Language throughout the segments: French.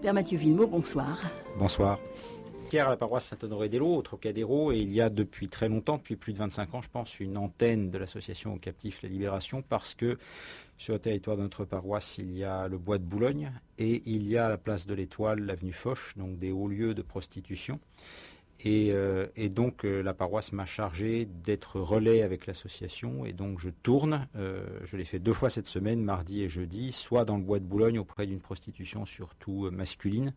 Père Mathieu Villemot, bonsoir. Bonsoir. À la paroisse Saint-Honoré-des-Laux, au Trocadéro, et il y a depuis très longtemps, depuis plus de 25 ans, je pense, une antenne de l'association aux captifs La Libération, parce que sur le territoire de notre paroisse, il y a le bois de Boulogne et il y a la place de l'Étoile, l'avenue Foch, donc des hauts lieux de prostitution. Et donc la paroisse m'a chargé d'être relais avec l'association, et donc je tourne, je l'ai fait 2 fois cette semaine, mardi et jeudi, soit dans le bois de Boulogne auprès d'une prostitution surtout masculine,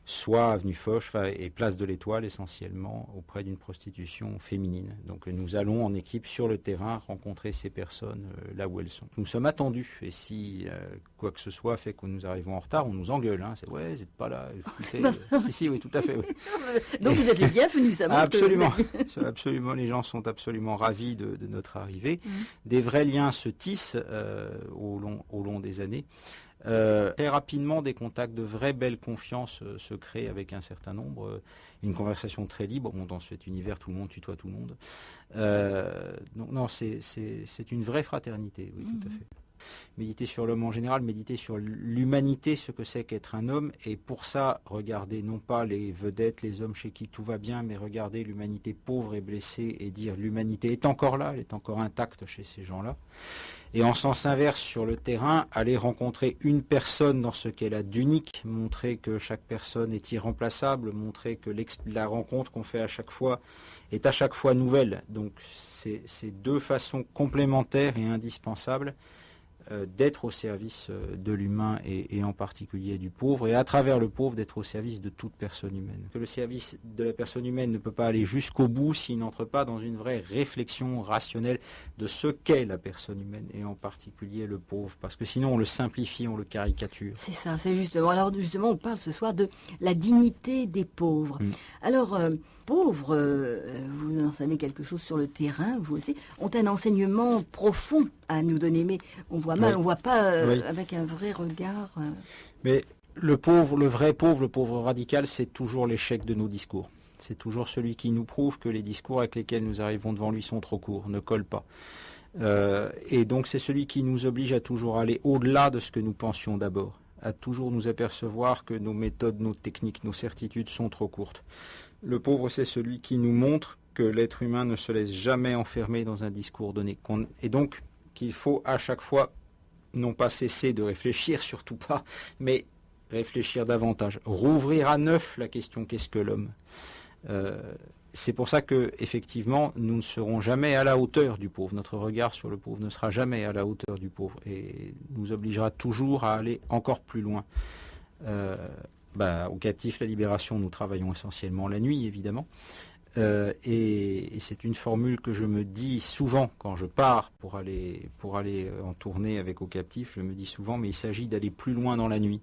soit avenue Foch et place de l'Étoile essentiellement auprès d'une prostitution féminine. Donc nous allons en équipe sur le terrain rencontrer ces personnes là où elles sont. Nous sommes attendus, et si quoi que ce soit fait que nous arrivons en retard, on nous engueule. C'est ouais, vous n'êtes pas là. Si, oui, tout à fait. Oui. Donc vous êtes les bienvenus, ça montre absolument, absolument. Les gens sont absolument ravis de notre arrivée. Des vrais liens se tissent au long des années. Très rapidement, des contacts de vraie belle confiance se créent avec un certain nombre. Une conversation très libre. Bon, dans cet univers, tout le monde tutoie tout le monde. Non, c'est une vraie fraternité, oui, tout à fait. Méditer sur l'homme en général, méditer sur l'humanité, ce que c'est qu'être un homme, et pour ça, regarder non pas les vedettes, les hommes chez qui tout va bien, mais regarder l'humanité pauvre et blessée et dire l'humanité est encore là, elle est encore intacte chez ces gens-là. Et en sens inverse, sur le terrain, aller rencontrer une personne dans ce qu'elle a d'unique, montrer que chaque personne est irremplaçable, montrer que la rencontre qu'on fait à chaque fois est à chaque fois nouvelle. Donc c'est 2 façons complémentaires et indispensables d'être au service de l'humain et en particulier du pauvre, et à travers le pauvre d'être au service de toute personne humaine. Que le service de la personne humaine ne peut pas aller jusqu'au bout s'il n'entre pas dans une vraie réflexion rationnelle de ce qu'est la personne humaine, et en particulier le pauvre, parce que sinon on le simplifie, on le caricature. C'est ça, c'est justement. Alors justement, on parle ce soir de la dignité des pauvres. Alors, pauvres, vous en savez quelque chose sur le terrain, vous aussi, ont un enseignement profond à nous donner, mais on voit mal, on voit pas avec un vrai regard. Mais le pauvre, le vrai pauvre, le pauvre radical, c'est toujours l'échec de nos discours. C'est toujours celui qui nous prouve que les discours avec lesquels nous arrivons devant lui sont trop courts, ne collent pas. Et donc c'est celui qui nous oblige à toujours aller au-delà de ce que nous pensions d'abord, à toujours nous apercevoir que nos méthodes, nos techniques, nos certitudes sont trop courtes. Le pauvre, c'est celui qui nous montre que l'être humain ne se laisse jamais enfermer dans un discours donné. Et donc qu'il faut à chaque fois non pas cesser de réfléchir, surtout pas, mais réfléchir davantage, rouvrir à neuf la question qu'est-ce que l'homme. C'est pour ça que effectivement nous ne serons jamais à la hauteur du pauvre. Notre regard sur le pauvre ne sera jamais à la hauteur du pauvre et nous obligera toujours à aller encore plus loin. Au captif La Libération, nous travaillons essentiellement la nuit, évidemment. Et c'est une formule que je me dis souvent quand je pars pour aller en tournée avec Au Captif. Je me dis souvent, mais il s'agit d'aller plus loin dans la nuit.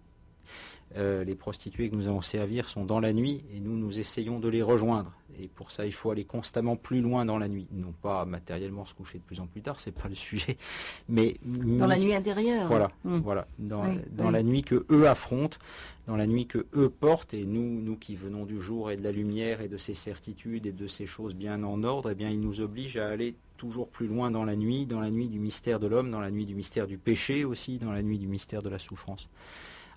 Les prostituées que nous allons servir sont dans la nuit et nous essayons de les rejoindre. Et pour ça, il faut aller constamment plus loin dans la nuit. Non pas matériellement se coucher de plus en plus tard, c'est pas le sujet, mais dans la nuit intérieure. Voilà, dans la nuit que eux affrontent, dans la nuit que eux portent, et nous qui venons du jour et de la lumière et de ces certitudes et de ces choses bien en ordre, eh bien, ils nous obligent à aller toujours plus loin dans la nuit du mystère de l'homme, dans la nuit du mystère du péché aussi, dans la nuit du mystère de la souffrance.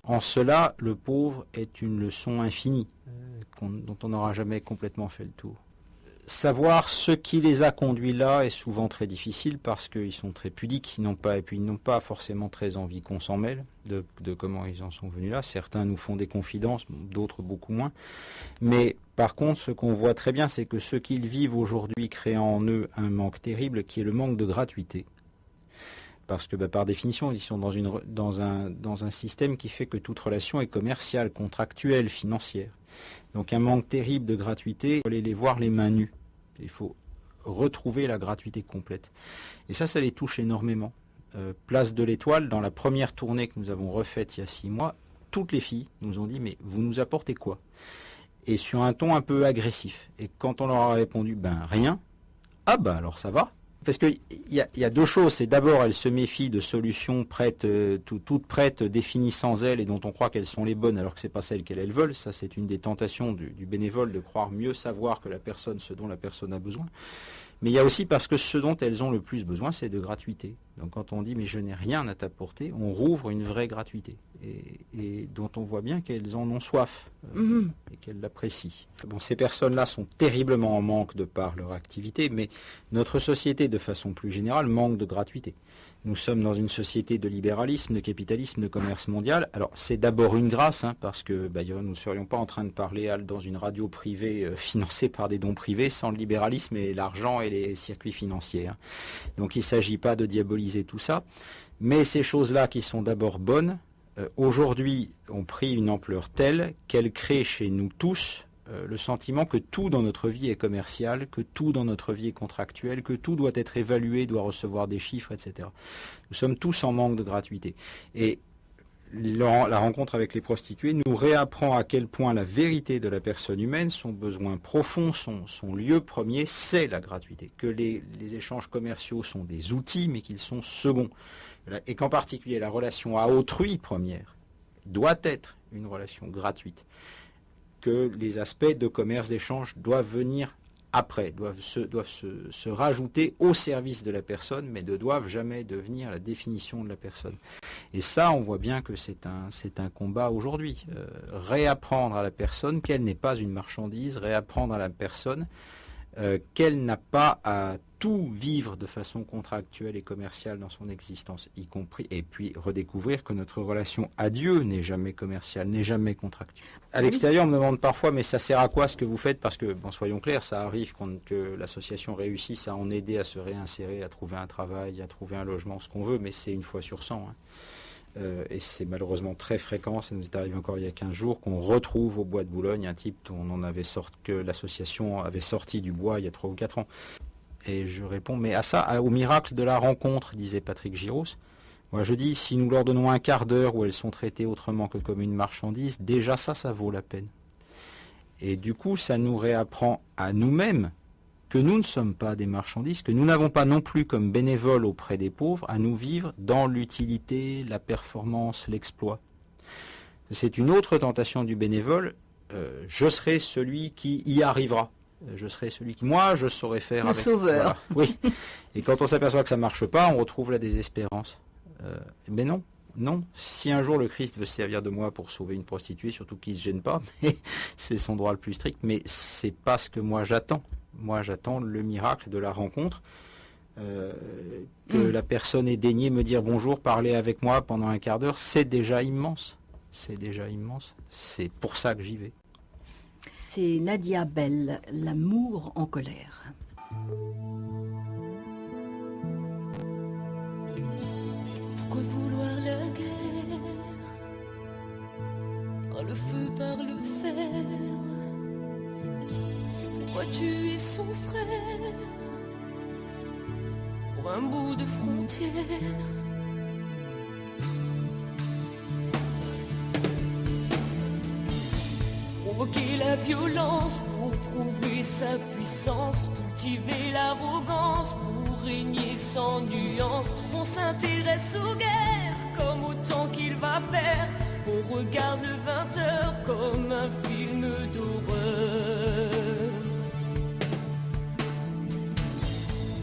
En cela, le pauvre est une leçon infinie, dont on n'aura jamais complètement fait le tour. Savoir ce qui les a conduits là est souvent très difficile parce qu'ils sont très pudiques, ils n'ont pas forcément très envie qu'on s'en mêle de comment ils en sont venus là. Certains nous font des confidences, d'autres beaucoup moins. Mais par contre, ce qu'on voit très bien, c'est que ce qu'ils vivent aujourd'hui crée en eux un manque terrible qui est le manque de gratuité. Parce que par définition, ils sont dans un système qui fait que toute relation est commerciale, contractuelle, financière. Donc un manque terrible de gratuité, il faut aller les voir les mains nues. Il faut retrouver la gratuité complète. Et ça les touche énormément. Place de l'Étoile, dans la première tournée que nous avons refaite il y a 6 mois, toutes les filles nous ont dit « mais vous nous apportez quoi ?» Et sur un ton un peu agressif. Et quand on leur a répondu « rien », « ah alors ça va ». Parce qu'il y a 2 choses. C'est d'abord, elles se méfient de solutions prêtes, toutes prêtes, définies sans elles et dont on croit qu'elles sont les bonnes alors que ce n'est pas celles qu'elles veulent. Ça, c'est une des tentations du bénévole de croire mieux savoir que la personne ce dont la personne a besoin. Mais il y a aussi parce que ce dont elles ont le plus besoin, c'est de gratuité. Donc quand on dit mais je n'ai rien à t'apporter, on rouvre une vraie gratuité et dont on voit bien qu'elles en ont soif et qu'elles l'apprécient. Bon, ces personnes-là sont terriblement en manque de par leur activité, mais notre société de façon plus générale manque de gratuité. Nous sommes dans une société de libéralisme, de capitalisme, de commerce mondial. Alors c'est d'abord une grâce, parce que nous ne serions pas en train de parler dans une radio privée financée par des dons privés sans le libéralisme et l'argent et les circuits financiers. Donc il ne s'agit pas de diaboliser tout ça, mais ces choses-là qui sont d'abord bonnes, aujourd'hui ont pris une ampleur telle qu'elles créent chez nous tous le sentiment que tout dans notre vie est commercial, que tout dans notre vie est contractuel, que tout doit être évalué, doit recevoir des chiffres, etc. Nous sommes tous en manque de gratuité. Et la rencontre avec les prostituées nous réapprend à quel point la vérité de la personne humaine, son besoin profond, son lieu premier, c'est la gratuité. Que les échanges commerciaux sont des outils, mais qu'ils sont seconds. Et qu'en particulier, la relation à autrui première doit être une relation gratuite. Que les aspects de commerce, d'échange doivent venir après, doivent se rajouter au service de la personne, mais ne doivent jamais devenir la définition de la personne. Et ça, on voit bien que c'est un combat aujourd'hui. Réapprendre à la personne qu'elle n'est pas une marchandise, réapprendre à la personne qu'elle n'a pas à tout vivre de façon contractuelle et commerciale dans son existence, y compris, et puis redécouvrir que notre relation à Dieu n'est jamais commerciale, n'est jamais contractuelle. À l'extérieur, on me demande parfois, mais ça sert à quoi ce que vous faites? Parce que, soyons clairs, ça arrive que l'association réussisse à en aider à se réinsérer, à trouver un travail, à trouver un logement, ce qu'on veut, mais c'est une fois sur 100. Et c'est malheureusement très fréquent, ça nous est arrivé encore il y a 15 jours, qu'on retrouve au bois de Boulogne un type que l'association avait sorti du bois il y a 3 ou 4 ans. Et je réponds, mais à ça, au miracle de la rencontre, disait Patrick Giros, moi je dis, si nous leur donnons un quart d'heure où elles sont traitées autrement que comme une marchandise, déjà ça vaut la peine. Et du coup, ça nous réapprend à nous-mêmes que nous ne sommes pas des marchandises, que nous n'avons pas non plus comme bénévoles auprès des pauvres à nous vivre dans l'utilité, la performance, l'exploit. C'est une autre tentation du bénévole, je serai celui qui y arrivera. Je serai celui qui, moi, je saurais faire le avec. Sauveur. Voilà. Oui. Et quand on s'aperçoit que ça ne marche pas, on retrouve la désespérance. Mais non. Si un jour le Christ veut se servir de moi pour sauver une prostituée, surtout qu'il ne se gêne pas, mais c'est son droit le plus strict, mais c'est pas ce que moi j'attends. Moi, j'attends le miracle de la rencontre, que la personne ait daigné me dire bonjour, parler avec moi pendant un quart d'heure, c'est déjà immense. C'est déjà immense. C'est pour ça que j'y vais. C'est Nadia Bell, l'amour en colère. Pourquoi vouloir la guerre? Par le feu, par le fer. Pourquoi tuer son frère pour un bout de frontière? Provoquer la violence pour prouver sa puissance, cultiver l'arrogance pour régner sans nuance. On s'intéresse aux guerres comme au temps qu'il va faire. On regarde le 20h comme un film d'horreur.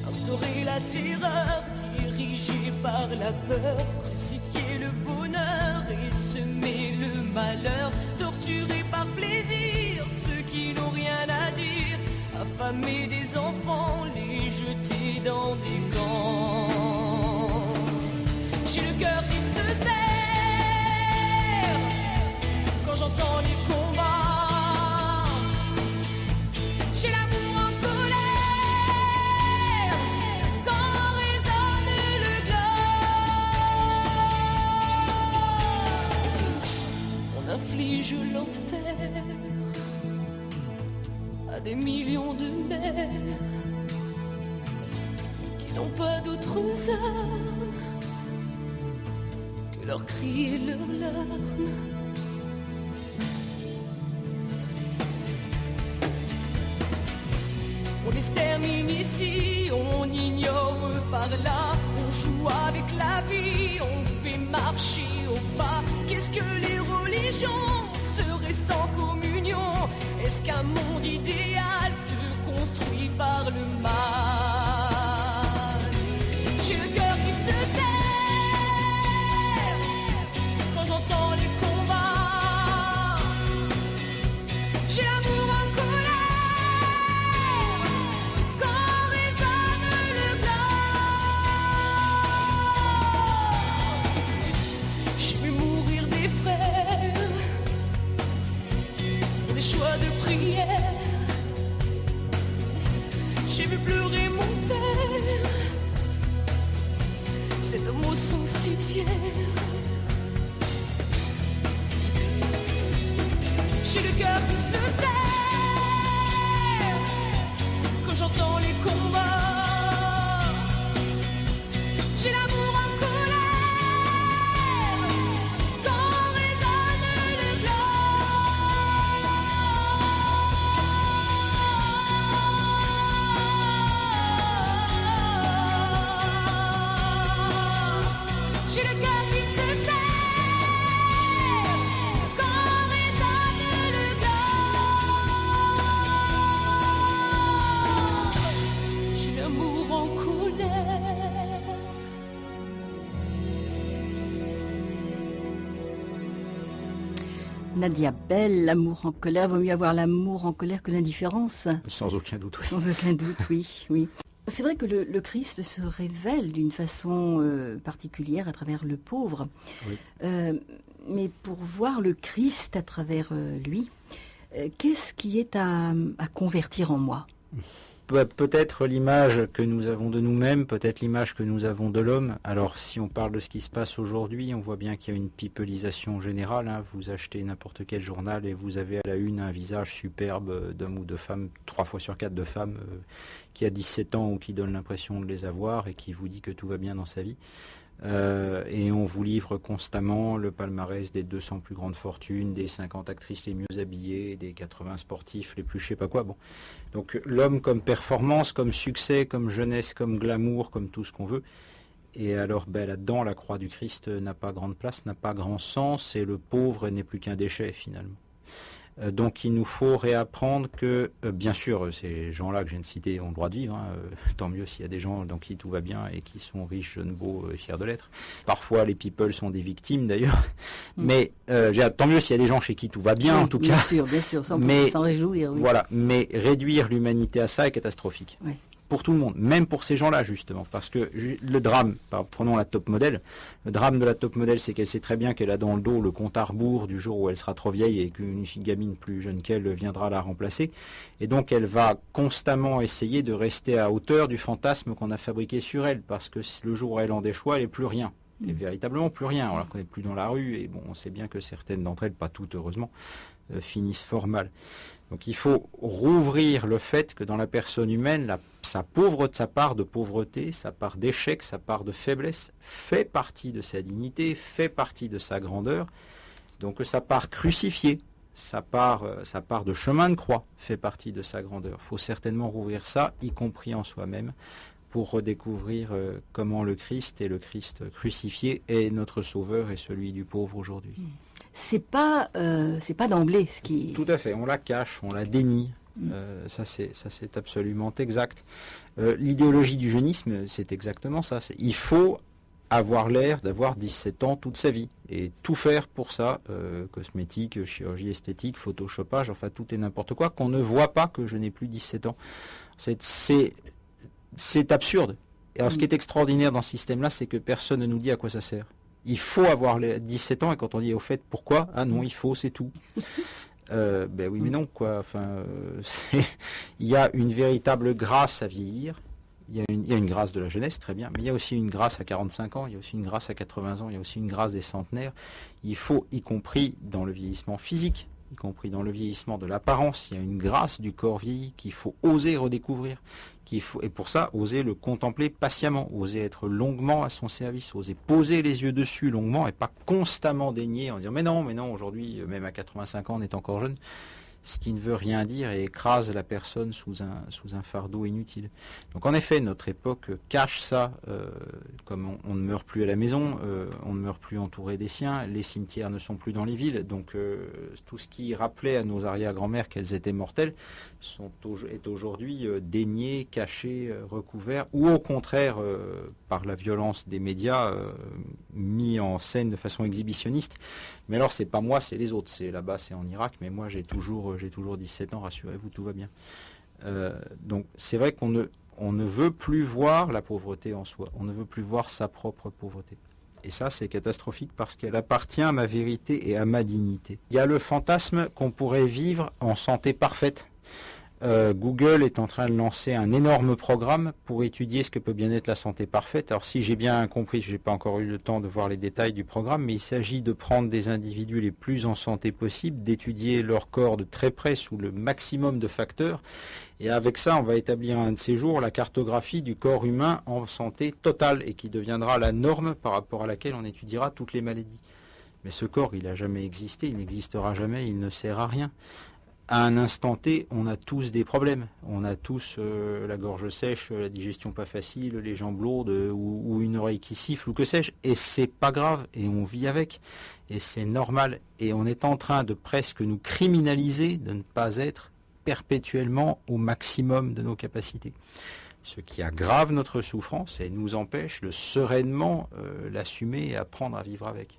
Instaurer la terreur, dirigée par la peur, crucifier le bonheur et semer le malheur, torturer par plaisir ceux qui n'ont rien à dire, affamer des enfants, les jeter dans des camps. J'ai le cœur qui se serre quand j'entends les combats. J'ai l'amour en colère quand résonne le glas. On inflige l'enfer à des millions de mères qui n'ont pas d'autres armes que leurs cris et leurs larmes. On les extermine ici, on ignore par là, on joue avec la vie, on fait marcher au pas. Qu'est-ce que les religions seraient sans communion? Est-ce qu'un monde idéal se construit par le mal? des choix de prière. J'ai vu pleurer mon père, ces deux mots sont si fiers. J'ai le cœur qui se serre quand j'entends les combats. J'ai l'amour en colère quand résonne le glas. J'ai le cœur qui se serre quand résonne le glas. J'ai l'amour en colère. Nadia Bell, l'amour en colère, vaut mieux avoir l'amour en colère que l'indifférence. Sans aucun doute, oui. Sans aucun doute, oui, oui. C'est vrai que le Christ se révèle d'une façon particulière à travers le pauvre. Oui. Mais pour voir le Christ à travers lui, qu'est-ce qui est à convertir en moi? Peut-être l'image que nous avons de nous-mêmes, peut-être l'image que nous avons de l'homme. Alors si on parle de ce qui se passe aujourd'hui, on voit bien qu'il y a une pipelisation générale, hein. Vous achetez n'importe quel journal et vous avez à la une un visage superbe d'homme ou de femme, 3 fois sur 4 de femmes, qui a 17 ans ou qui donne l'impression de les avoir et qui vous dit que tout va bien dans sa vie. Et on vous livre constamment le palmarès des 200 plus grandes fortunes, des 50 actrices les mieux habillées, des 80 sportifs les plus je sais pas quoi. Bon. Donc l'homme comme performance, comme succès, comme jeunesse, comme glamour, comme tout ce qu'on veut. Et alors là-dedans, la croix du Christ n'a pas grande place, n'a pas grand sens, et le pauvre n'est plus qu'un déchet finalement. Donc il nous faut réapprendre que, bien sûr, ces gens-là que je viens de citer ont le droit de vivre, hein, tant mieux s'il y a des gens dans qui tout va bien et qui sont riches, jeunes, beaux et fiers de l'être. Parfois les people sont des victimes d'ailleurs, mais tant mieux s'il y a des gens chez qui tout va bien, Oui, en tout cas. Bien sûr, ça on Mais peut s'en réjouir. Oui. Voilà, mais réduire l'humanité à ça est catastrophique. Oui. Pour tout le monde, même pour ces gens-là justement, parce que le drame, prenons la top modèle, le drame de la top modèle, c'est qu'elle sait très bien qu'elle a dans le dos le compte à rebours du jour où elle sera trop vieille et qu'une gamine plus jeune qu'elle viendra la remplacer, et donc elle va constamment essayer de rester à hauteur du fantasme qu'on a fabriqué sur elle, parce que le jour où elle en déchoit, elle n'est plus rien. Et véritablement plus rien, on la connaît plus dans la rue, et bon, on sait bien que certaines d'entre elles, pas toutes heureusement, finissent fort mal. Donc il faut rouvrir le fait que dans la personne humaine, sa part de pauvreté, sa part d'échec, sa part de faiblesse fait partie de sa dignité, fait partie de sa grandeur. Donc sa part crucifiée, sa part de chemin de croix fait partie de sa grandeur. Il faut certainement rouvrir ça, y compris en soi-même, pour redécouvrir comment le Christ et le Christ crucifié est notre sauveur et celui du pauvre aujourd'hui. C'est pas d'emblée ce qui. Tout à fait, on la cache, on la dénie. Ça c'est absolument exact. L'idéologie du jeunisme, c'est exactement ça. Il faut avoir l'air d'avoir 17 ans toute sa vie et tout faire pour ça, cosmétique, chirurgie esthétique, photoshopage, enfin tout et n'importe quoi, qu'on ne voit pas que je n'ai plus 17 ans. C'est absurde. Et alors ce qui est extraordinaire dans ce système-là, c'est que personne ne nous dit à quoi ça sert. Il faut avoir les 17 ans, et quand on dit au fait pourquoi, ah non, il faut, c'est tout. Ben oui, mais non, quoi. Enfin, il y a une véritable grâce à vieillir. Il y a une grâce de la jeunesse, très bien, mais il y a aussi une grâce à 45 ans, il y a aussi une grâce à 80 ans, il y a aussi une grâce des centenaires. Il faut, y compris dans le vieillissement physique, y compris dans le vieillissement de l'apparence, il y a une grâce du corps vieilli qu'il faut oser redécouvrir, et pour ça, oser le contempler patiemment, oser être longuement à son service, oser poser les yeux dessus longuement et pas constamment dénier en disant mais non, aujourd'hui, même à 85 ans, on est encore jeune. Ce qui ne veut rien dire et écrase la personne sous un fardeau inutile. Donc en effet, notre époque cache ça, comme on ne meurt plus à la maison, on ne meurt plus entouré des siens, les cimetières ne sont plus dans les villes, donc tout ce qui rappelait à nos arrière-grand-mères qu'elles étaient mortelles est aujourd'hui dénié, caché, recouvert, ou au contraire, par la violence des médias, mis en scène de façon exhibitionniste. Mais alors c'est pas moi, c'est les autres, c'est là-bas, c'est en Irak, mais moi j'ai toujours 17 ans, rassurez-vous, tout va bien. Donc c'est vrai qu'on ne veut plus voir la pauvreté en soi, on ne veut plus voir sa propre pauvreté. Et ça, c'est catastrophique parce qu'elle appartient à ma vérité et à ma dignité. Il y a le fantasme qu'on pourrait vivre en santé parfaite. Google est en train de lancer un énorme programme pour étudier ce que peut bien être la santé parfaite. Alors si j'ai bien compris, je n'ai pas encore eu le temps de voir les détails du programme, mais il s'agit de prendre des individus les plus en santé possible, d'étudier leur corps de très près sous le maximum de facteurs. Et avec ça, on va établir un de ces jours la cartographie du corps humain en santé totale et qui deviendra la norme par rapport à laquelle on étudiera toutes les maladies. Mais ce corps, il n'a jamais existé, il n'existera jamais, il ne sert à rien. À un instant T, on a tous des problèmes. On a tous la gorge sèche, la digestion pas facile, les jambes lourdes ou une oreille qui siffle ou que sais-je. Et c'est pas grave et on vit avec. Et c'est normal. Et on est en train de presque nous criminaliser de ne pas être perpétuellement au maximum de nos capacités. Ce qui aggrave notre souffrance et nous empêche de sereinement l'assumer et apprendre à vivre avec.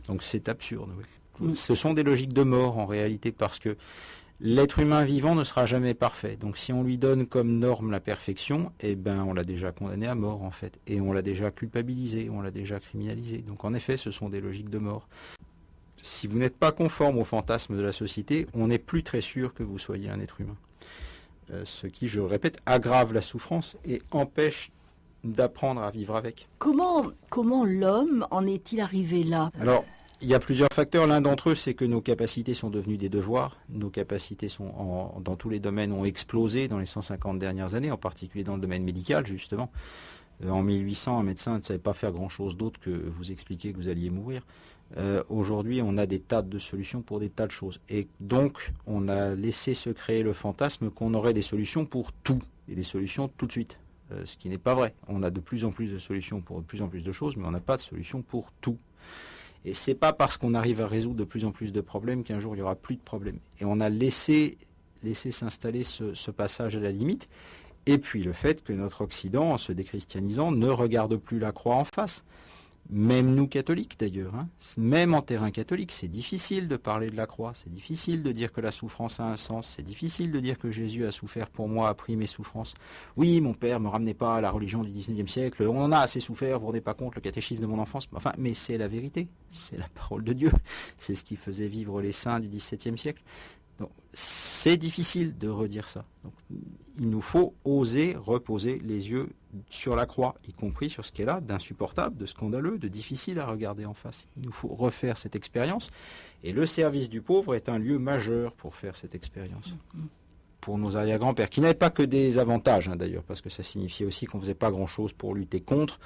Donc c'est absurde. Oui. Ce sont des logiques de mort en réalité parce que l'être humain vivant ne sera jamais parfait. Donc si on lui donne comme norme la perfection, eh ben on l'a déjà condamné à mort en fait. Et on l'a déjà culpabilisé, on l'a déjà criminalisé. Donc en effet, ce sont des logiques de mort. Si vous n'êtes pas conforme au fantasme de la société, on n'est plus très sûr que vous soyez un être humain. Ce qui, je le répète, aggrave la souffrance et empêche d'apprendre à vivre avec. Comment l'homme en est-il arrivé là ? Alors, il y a plusieurs facteurs. L'un d'entre eux, c'est que nos capacités sont devenues des devoirs. Nos capacités dans tous les domaines ont explosé dans les 150 dernières années, en particulier dans le domaine médical, justement. En 1800, un médecin ne savait pas faire grand-chose d'autre que vous expliquer que vous alliez mourir. Aujourd'hui, on a des tas de solutions pour des tas de choses. Et donc, on a laissé se créer le fantasme qu'on aurait des solutions pour tout, et des solutions tout de suite. Ce qui n'est pas vrai. On a de plus en plus de solutions pour de plus en plus de choses, mais on n'a pas de solution pour tout. Et c'est pas parce qu'on arrive à résoudre de plus en plus de problèmes qu'un jour il n'y aura plus de problèmes. Et on a laissé s'installer ce passage à la limite. Et puis le fait que notre Occident, en se déchristianisant, ne regarde plus la croix en face. Même nous catholiques d'ailleurs, même en terrain catholique, c'est difficile de parler de la croix, c'est difficile de dire que la souffrance a un sens, c'est difficile de dire que Jésus a souffert pour moi, a pris mes souffrances. Oui, mon père, me ramenez pas à la religion du 19e siècle, on en a assez souffert, vous ne vous rendez pas compte, le catéchisme de mon enfance, enfin, mais c'est la vérité, c'est la parole de Dieu, c'est ce qui faisait vivre les saints du XVIIe siècle. Donc, c'est difficile de redire ça. Donc, il nous faut oser reposer les yeux sur la croix, y compris sur ce qui est là d'insupportable, de scandaleux, de difficile à regarder en face. Il nous faut refaire cette expérience. Et le service du pauvre est un lieu majeur pour faire cette expérience. Pour nos arrière-grands-pères, qui n'avaient pas que des avantages d'ailleurs, parce que ça signifiait aussi qu'on ne faisait pas grand-chose pour lutter contre,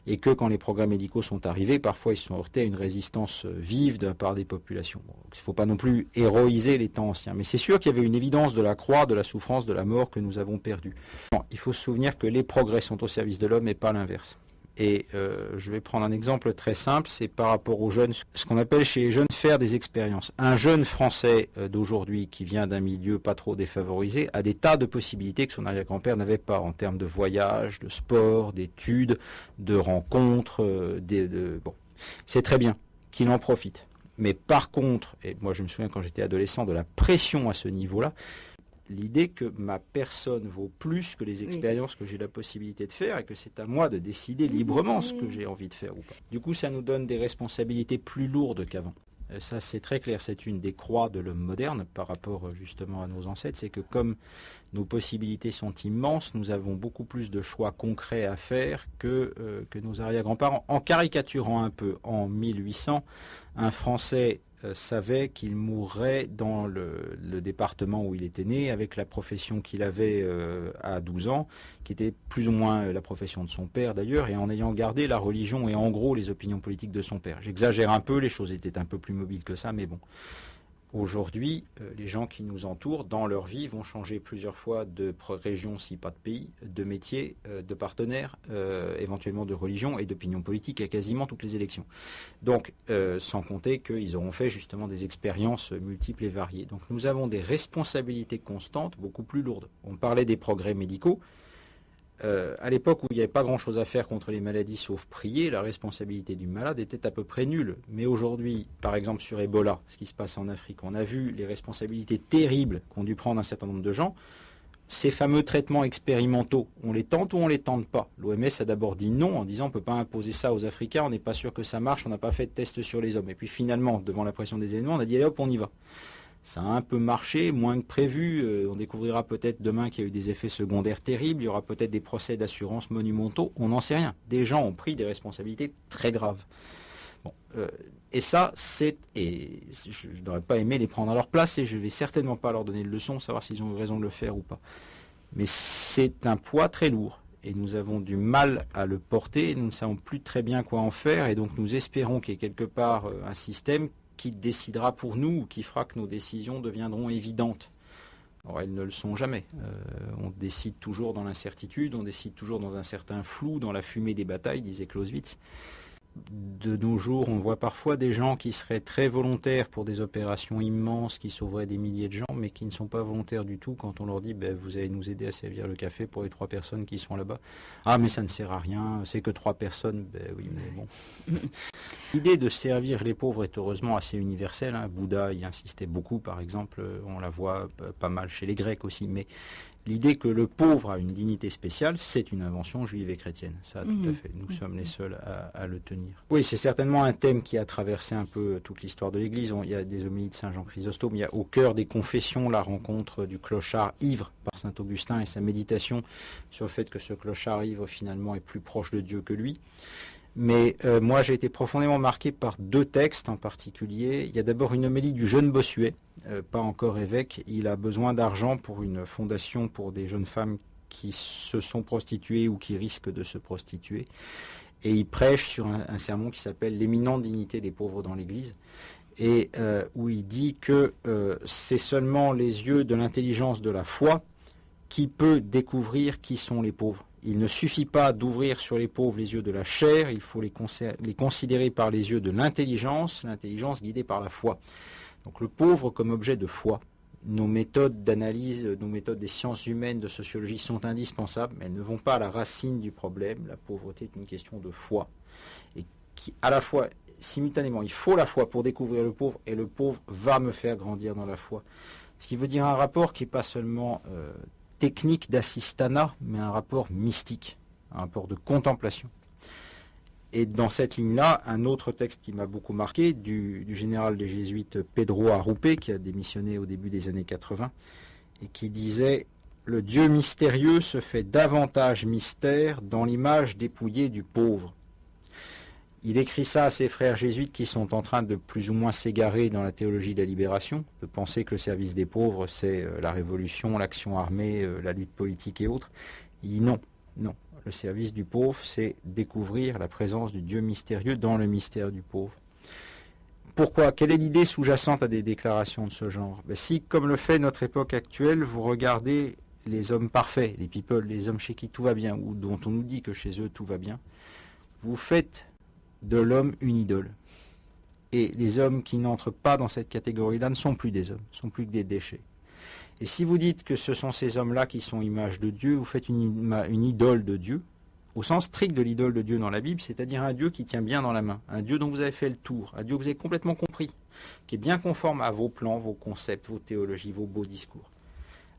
et que quand les progrès médicaux sont arrivés, parfois ils se sont heurtés à une résistance vive de la part des populations. Bon, il ne faut pas non plus héroïser les temps anciens, mais c'est sûr qu'il y avait une évidence de la croix, de la souffrance, de la mort que nous avons perdue. Bon, il faut se souvenir que les progrès sont au service de l'homme et pas l'inverse. Et je vais prendre un exemple très simple, c'est par rapport aux jeunes, ce qu'on appelle chez les jeunes faire des expériences. Un jeune Français d'aujourd'hui qui vient d'un milieu pas trop défavorisé a des tas de possibilités que son arrière-grand-père n'avait pas en termes de voyage, de sport, d'études, de rencontres. Bon, c'est très bien qu'il en profite. Mais par contre, et moi je me souviens quand j'étais adolescent de la pression à ce niveau-là, l'idée que ma personne vaut plus que les expériences que j'ai la possibilité de faire et que c'est à moi de décider librement ce que j'ai envie de faire ou pas. Du coup, ça nous donne des responsabilités plus lourdes qu'avant. Ça, c'est très clair. C'est une des croix de l'homme moderne par rapport justement à nos ancêtres. C'est que comme nos possibilités sont immenses, nous avons beaucoup plus de choix concrets à faire que nos arrière-grands-parents. En caricaturant un peu, en 1800, un Français savait qu'il mourrait dans le département où il était né, avec la profession qu'il avait à 12 ans, qui était plus ou moins la profession de son père d'ailleurs, et en ayant gardé la religion et en gros les opinions politiques de son père. J'exagère un peu, les choses étaient un peu plus mobiles que ça, mais bon. Aujourd'hui, les gens qui nous entourent, dans leur vie, vont changer plusieurs fois de région, si pas de pays, de métier, de partenaire, éventuellement de religion et d'opinion politique à quasiment toutes les élections. Donc, sans compter qu'ils auront fait justement des expériences multiples et variées. Donc, nous avons des responsabilités constantes, beaucoup plus lourdes. On parlait des progrès médicaux. À l'époque où il n'y avait pas grand-chose à faire contre les maladies sauf prier, la responsabilité du malade était à peu près nulle. Mais aujourd'hui, par exemple sur Ebola, ce qui se passe en Afrique, on a vu les responsabilités terribles qu'ont dû prendre un certain nombre de gens. ces fameux traitements expérimentaux, on les tente ou on les tente pas? L'OMS a d'abord dit non en disant on ne peut pas imposer ça aux Africains, on n'est pas sûr que ça marche, on n'a pas fait de test sur les hommes. Et puis finalement, devant la pression des événements, on a dit allez hop, on y va. Ça a un peu marché, moins que prévu. On découvrira peut-être demain qu'il y a eu des effets secondaires terribles, il y aura peut-être des procès d'assurance monumentaux, on n'en sait rien. Des gens ont pris des responsabilités très graves. Bon, et ça, et je n'aurais pas aimé les prendre à leur place et je ne vais certainement pas leur donner de leçon, savoir s'ils ont eu raison de le faire ou pas. Mais c'est un poids très lourd et nous avons du mal à le porter et nous ne savons plus très bien quoi en faire et donc nous espérons qu'il y ait quelque part un système qui décidera pour nous ou qui fera que nos décisions deviendront évidentes. Or, elles ne le sont jamais. On décide toujours dans l'incertitude, on décide toujours dans un certain flou, dans la fumée des batailles, disait Clausewitz. De nos jours, on voit parfois des gens qui seraient très volontaires pour des opérations immenses qui sauveraient des milliers de gens, mais qui ne sont pas volontaires du tout quand on leur dit vous allez nous aider à servir le café pour les 3 personnes qui sont là-bas. Ah, mais ça ne sert à rien, c'est que 3 personnes. Oui, mais bon. L'idée de servir les pauvres est heureusement assez universelle. Bouddha y insistait beaucoup, par exemple. On la voit pas mal chez les Grecs aussi, mais l'idée que le pauvre a une dignité spéciale, c'est une invention juive et chrétienne. Ça, tout à fait. Nous sommes les seuls à le tenir. Oui, c'est certainement un thème qui a traversé un peu toute l'histoire de l'Église. Il y a des homélies de Saint Jean Chrysostome. Il y a au cœur des confessions la rencontre du clochard ivre par Saint Augustin et sa méditation sur le fait que ce clochard ivre, finalement, est plus proche de Dieu que lui. Mais moi, j'ai été profondément marqué par 2 textes en particulier. Il y a d'abord une homélie du jeune Bossuet, pas encore évêque. Il a besoin d'argent pour une fondation pour des jeunes femmes qui se sont prostituées ou qui risquent de se prostituer. Et il prêche sur un sermon qui s'appelle « L'éminente dignité des pauvres dans l'Église ». Et où il dit que c'est seulement les yeux de l'intelligence de la foi qui peut découvrir qui sont les pauvres. Il ne suffit pas d'ouvrir sur les pauvres les yeux de la chair, il faut les considérer par les yeux de l'intelligence guidée par la foi. Donc le pauvre comme objet de foi. Nos méthodes d'analyse, nos méthodes des sciences humaines, de sociologie sont indispensables, mais elles ne vont pas à la racine du problème. La pauvreté est une question de foi. Et qui, à la fois, simultanément, il faut la foi pour découvrir le pauvre, et le pauvre va me faire grandir dans la foi. Ce qui veut dire un rapport qui n'est pas seulement technique d'assistanat, mais un rapport mystique, un rapport de contemplation. Et dans cette ligne-là, un autre texte qui m'a beaucoup marqué, du général des jésuites Pedro Arrupe, qui a démissionné au début des années 80, et qui disait « Le Dieu mystérieux se fait davantage mystère dans l'image dépouillée du pauvre ». Il écrit ça à ses frères jésuites qui sont en train de plus ou moins s'égarer dans la théologie de la libération, de penser que le service des pauvres, c'est la révolution, l'action armée, la lutte politique et autres. Il dit non. Le service du pauvre, c'est découvrir la présence du Dieu mystérieux dans le mystère du pauvre. Pourquoi? Quelle est l'idée sous-jacente à des déclarations de ce genre? Si, comme le fait notre époque actuelle, vous regardez les hommes parfaits, les people, les hommes chez qui tout va bien, ou dont on nous dit que chez eux tout va bien, vous faites de l'homme une idole. Et les hommes qui n'entrent pas dans cette catégorie-là ne sont plus des hommes, ne sont plus que des déchets. Et si vous dites que ce sont ces hommes-là qui sont image de Dieu, vous faites une idole de Dieu, au sens strict de l'idole de Dieu dans la Bible, c'est-à-dire un Dieu qui tient bien dans la main, un Dieu dont vous avez fait le tour, un Dieu que vous avez complètement compris, qui est bien conforme à vos plans, vos concepts, vos théologies, vos beaux discours.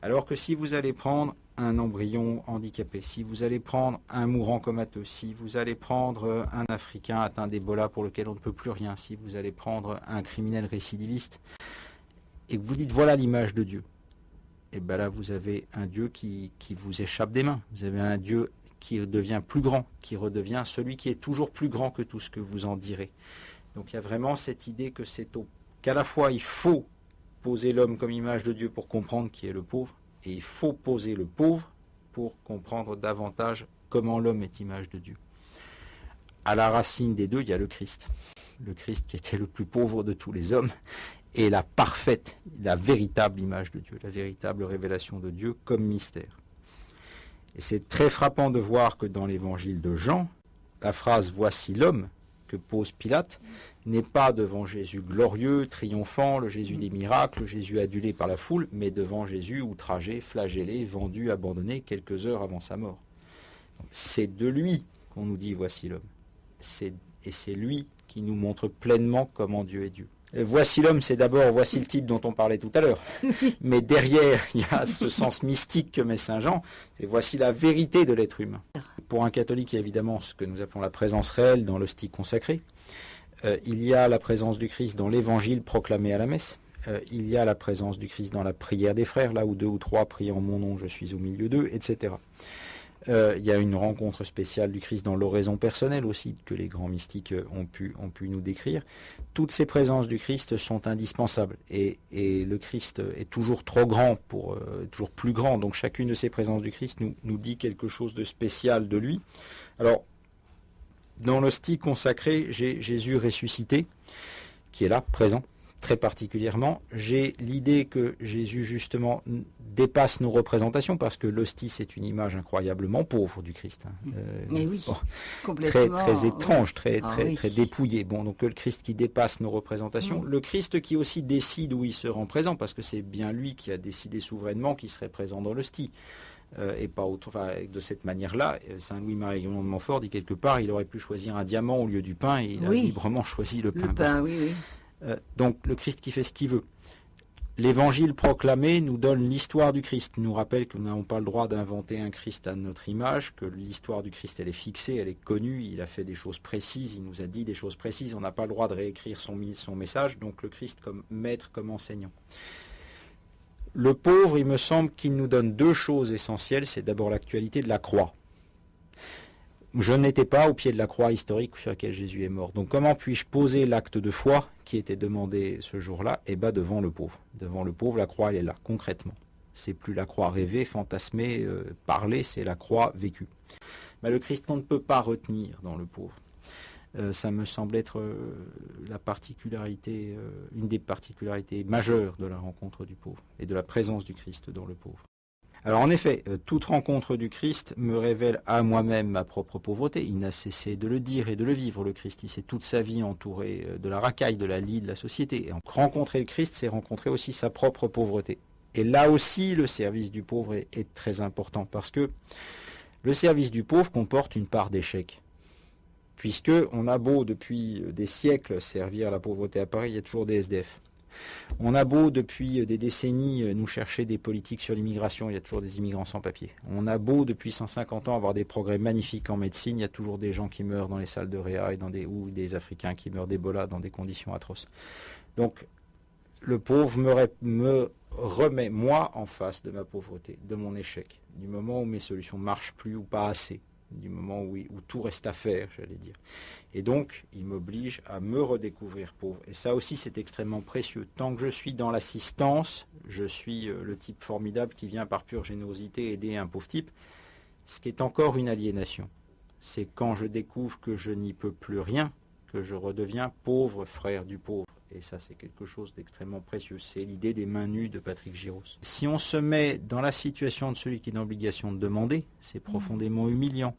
Alors que si vous allez prendre un embryon handicapé, si vous allez prendre un mourant comateux, si vous allez prendre un Africain atteint d'Ebola pour lequel on ne peut plus rien, si vous allez prendre un criminel récidiviste, et que vous dites voilà l'image de Dieu, et bien là vous avez un Dieu qui vous échappe des mains, vous avez un Dieu qui devient plus grand, qui redevient celui qui est toujours plus grand que tout ce que vous en direz. Donc il y a vraiment cette idée que qu'à la fois il faut poser l'homme comme image de Dieu pour comprendre qui est le pauvre, et il faut poser le pauvre pour comprendre davantage comment l'homme est image de Dieu. À la racine des deux, il y a le Christ. Le Christ qui était le plus pauvre de tous les hommes, et la parfaite, la véritable image de Dieu, la véritable révélation de Dieu comme mystère. Et c'est très frappant de voir que dans l'évangile de Jean, la phrase « Voici l'homme » que pose Pilate n'est pas devant Jésus glorieux, triomphant, le Jésus des miracles, le Jésus adulé par la foule, mais devant Jésus outragé, flagellé, vendu, abandonné quelques heures avant sa mort. C'est de lui qu'on nous dit « Voici l'homme ». Et c'est lui qui nous montre pleinement comment Dieu est Dieu. Voici l'homme, c'est d'abord, voici le type dont on parlait tout à l'heure. Mais derrière, il y a ce sens mystique que met Saint Jean, et voici la vérité de l'être humain. Pour un catholique, il y a évidemment ce que nous appelons la présence réelle dans l'hostie consacrée. Il y a la présence du Christ dans l'évangile proclamé à la messe. Il y a la présence du Christ dans la prière des frères, là où 2 ou 3 prient en mon nom, je suis au milieu d'eux, etc. Il y a une rencontre spéciale du Christ dans l'oraison personnelle aussi, que les grands mystiques ont pu nous décrire. Toutes ces présences du Christ sont indispensables. Et le Christ est toujours trop grand, toujours plus grand. Donc chacune de ces présences du Christ nous dit quelque chose de spécial de lui. Alors, dans l'hostie consacrée, j'ai Jésus ressuscité, qui est là, présent. Très particulièrement, j'ai l'idée que Jésus justement dépasse nos représentations parce que l'hostie c'est une image incroyablement pauvre du Christ. Et oui, complètement. Très étrange, très oui. dépouillé. Bon, donc le Christ qui dépasse nos représentations, le Christ qui aussi décide où il se rend présent parce que c'est bien lui qui a décidé souverainement qu'il serait présent dans l'hostie. Et pas autre, de cette manière-là, Saint Louis-Marie de Montfort dit quelque part, il aurait pu choisir un diamant au lieu du pain et il a librement choisi le pain. Le pain, oui. Donc le Christ qui fait ce qu'il veut. L'évangile proclamé nous donne l'histoire du Christ, nous rappelle que nous n'avons pas le droit d'inventer un Christ à notre image, que l'histoire du Christ elle est fixée, elle est connue, il a fait des choses précises, il nous a dit des choses précises, on n'a pas le droit de réécrire son message, donc le Christ comme maître, comme enseignant. Le pauvre, il me semble qu'il nous donne 2 choses essentielles, c'est d'abord l'actualité de la croix. Je n'étais pas au pied de la croix historique sur laquelle Jésus est mort. Donc comment puis-je poser l'acte de foi qui était demandé ce jour-là? Eh bien devant le pauvre. Devant le pauvre, la croix elle est là, concrètement. C'est plus la croix rêvée, fantasmée, parlée, c'est la croix vécue. Mais le Christ qu'on ne peut pas retenir dans le pauvre. Ça me semble être la particularité, une des particularités majeures de la rencontre du pauvre et de la présence du Christ dans le pauvre. Alors en effet, toute rencontre du Christ me révèle à moi-même ma propre pauvreté. Il n'a cessé de le dire et de le vivre, le Christ. Il s'est toute sa vie entouré de la racaille, de la lie de la société. Et rencontrer le Christ, c'est rencontrer aussi sa propre pauvreté. Et là aussi, le service du pauvre est très important parce que le service du pauvre comporte une part d'échec. Puisque on a beau depuis des siècles servir la pauvreté à Paris, il y a toujours des SDF. On a beau depuis des décennies nous chercher des politiques sur l'immigration, il y a toujours des immigrants sans papier. On a beau depuis 150 ans avoir des progrès magnifiques en médecine, il y a toujours des gens qui meurent dans les salles de réa ou des Africains qui meurent d'Ebola dans des conditions atroces. Donc le pauvre me remet moi en face de ma pauvreté, de mon échec, du moment où mes solutions ne marchent plus ou pas assez. Du moment où tout reste à faire, j'allais dire. Et donc, il m'oblige à me redécouvrir pauvre. Et ça aussi, c'est extrêmement précieux. Tant que je suis dans l'assistance, je suis le type formidable qui vient par pure générosité aider un pauvre type, ce qui est encore une aliénation. C'est quand je découvre que je n'y peux plus rien, que je redeviens pauvre frère du pauvre. Et ça, c'est quelque chose d'extrêmement précieux. C'est l'idée des mains nues de Patrick Giros. Si on se met dans la situation de celui qui est dans l'obligation de demander, c'est profondément humiliant.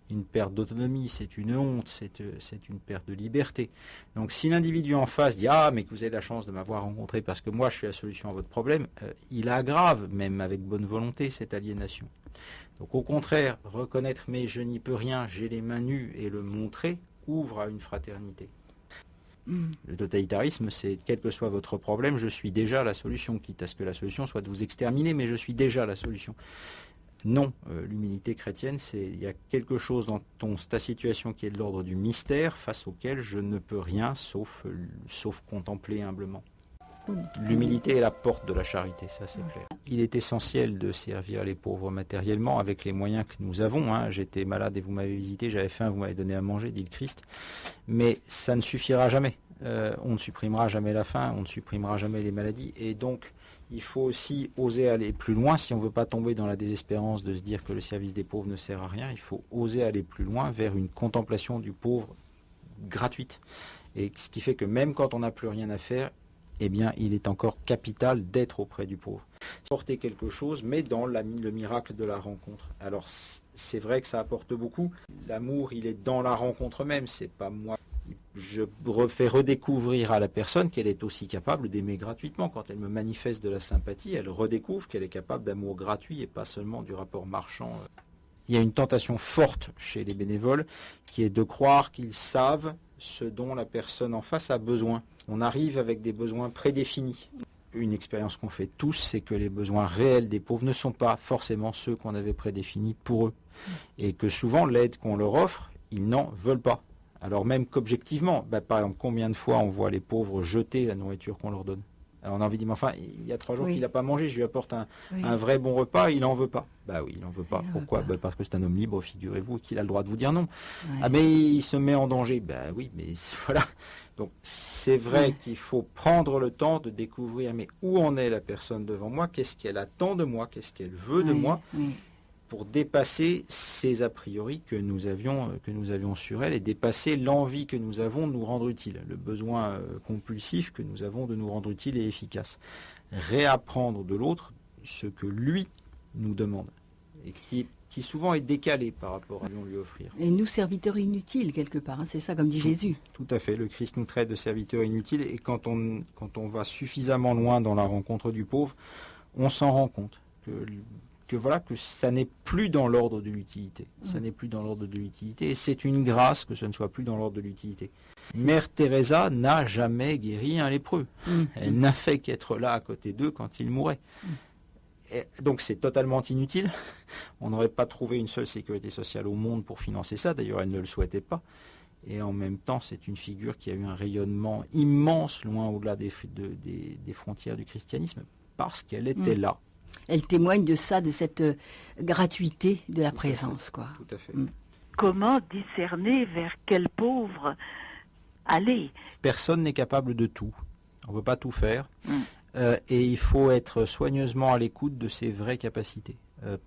Une perte d'autonomie, c'est une honte, c'est une perte de liberté. Donc si l'individu en face dit « Ah, mais que vous avez la chance de m'avoir rencontré parce que moi, je suis la solution à votre problème », il aggrave, même avec bonne volonté, cette aliénation. Donc au contraire, reconnaître « Mais je n'y peux rien, j'ai les mains nues » et le montrer ouvre à une fraternité. Le totalitarisme, c'est quel que soit votre problème, je suis déjà la solution, quitte à ce que la solution soit de vous exterminer, mais je suis déjà la solution. Non, l'humilité chrétienne, il y a quelque chose dans ta situation qui est de l'ordre du mystère, face auquel je ne peux rien sauf contempler humblement. L'humilité est la porte de la charité, ça c'est clair. Il est essentiel de servir les pauvres matériellement avec les moyens que nous avons. J'étais malade et vous m'avez visité, j'avais faim, vous m'avez donné à manger, dit le Christ. Mais ça ne suffira jamais. On ne supprimera jamais la faim, on ne supprimera jamais les maladies. Et donc, il faut aussi oser aller plus loin. Si on ne veut pas tomber dans la désespérance de se dire que le service des pauvres ne sert à rien, il faut oser aller plus loin vers une contemplation du pauvre gratuite. Et ce qui fait que même quand on n'a plus rien à faire, eh bien, il est encore capital d'être auprès du pauvre. Porter quelque chose, mais dans le miracle de la rencontre. Alors, c'est vrai que ça apporte beaucoup. L'amour, il est dans la rencontre même, c'est pas moi. Je fais redécouvrir à la personne qu'elle est aussi capable d'aimer gratuitement. Quand elle me manifeste de la sympathie, elle redécouvre qu'elle est capable d'amour gratuit et pas seulement du rapport marchand. Il y a une tentation forte chez les bénévoles qui est de croire qu'ils savent ce dont la personne en face a besoin. On arrive avec des besoins prédéfinis. Une expérience qu'on fait tous, c'est que les besoins réels des pauvres ne sont pas forcément ceux qu'on avait prédéfinis pour eux. Et que souvent, l'aide qu'on leur offre, ils n'en veulent pas. Alors même qu'objectivement, par exemple, combien de fois on voit les pauvres jeter la nourriture qu'on leur donne? Alors on a envie de dire, mais enfin, il y a 3 jours qu'il n'a pas mangé, je lui apporte un vrai bon repas, il n'en veut pas. Bah oui, il n'en veut pas. Pourquoi? Parce que c'est un homme libre, figurez-vous, qu'il a le droit de vous dire non. Ouais. Ah mais il se met en danger. Bah oui, mais voilà. Donc c'est vrai qu'il faut prendre le temps de découvrir, mais où en est la personne devant moi, qu'est-ce qu'elle attend de moi, qu'est-ce qu'elle veut de moi, pour dépasser ces a priori que nous avions sur elle et dépasser l'envie que nous avons de nous rendre utile, le besoin compulsif que nous avons de nous rendre utile et efficace. Réapprendre de l'autre ce que lui nous demande et qui souvent est décalé par rapport à ce qu'on lui offrir. Et nous, serviteurs inutiles, quelque part, hein, c'est ça, comme dit Jésus. Tout à fait, le Christ nous traite de serviteurs inutiles et quand on va suffisamment loin dans la rencontre du pauvre, on s'en rend compte que ça n'est plus dans l'ordre de l'utilité. Ça n'est plus dans l'ordre de l'utilité et c'est une grâce que ce ne soit plus dans l'ordre de l'utilité. Mère Teresa n'a jamais guéri un lépreux. Elle n'a fait qu'être là à côté d'eux quand ils mouraient. Et donc c'est totalement inutile. On n'aurait pas trouvé une seule sécurité sociale au monde pour financer ça. D'ailleurs, elle ne le souhaitait pas. Et en même temps, c'est une figure qui a eu un rayonnement immense, loin au-delà des frontières du christianisme, parce qu'elle était là. Elle témoigne de ça, de cette gratuité de la présence, quoi. Tout à fait. Comment discerner vers quel pauvre aller? Personne n'est capable de tout. On ne peut pas tout faire. Et il faut être soigneusement à l'écoute de ses vraies capacités.